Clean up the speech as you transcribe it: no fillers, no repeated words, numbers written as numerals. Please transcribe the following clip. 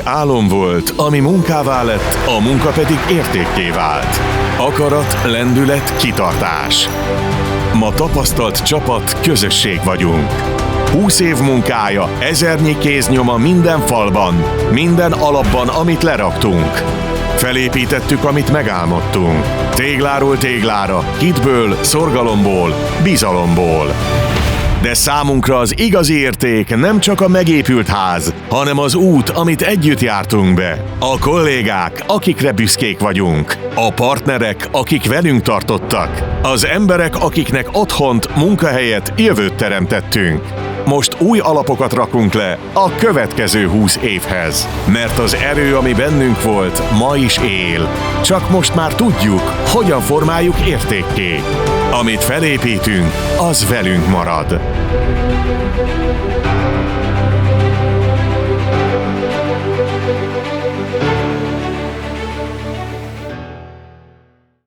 álom volt, ami munkává lett, a munka pedig értékké vált. Akarat, lendület, kitartás. Ma tapasztalt csapat, közösség vagyunk. 20 év munkája, ezernyi kéznyoma minden falban, minden alapban, amit leraktunk. Felépítettük, amit megálmodtunk. Tégláról téglára, hitből, szorgalomból, bizalomból. De számunkra az igazi érték nem csak a megépült ház, hanem az út, amit együtt jártunk be. A kollégák, akikre büszkék vagyunk. A partnerek, akik velünk tartottak. Az emberek, akiknek otthont, munkahelyet, jövőt teremtettünk. Most új alapokat rakunk le a következő 20 évhez. Mert az erő, ami bennünk volt, ma is él. Csak most már tudjuk, hogyan formáljuk értékké. Amit felépítünk, az velünk marad.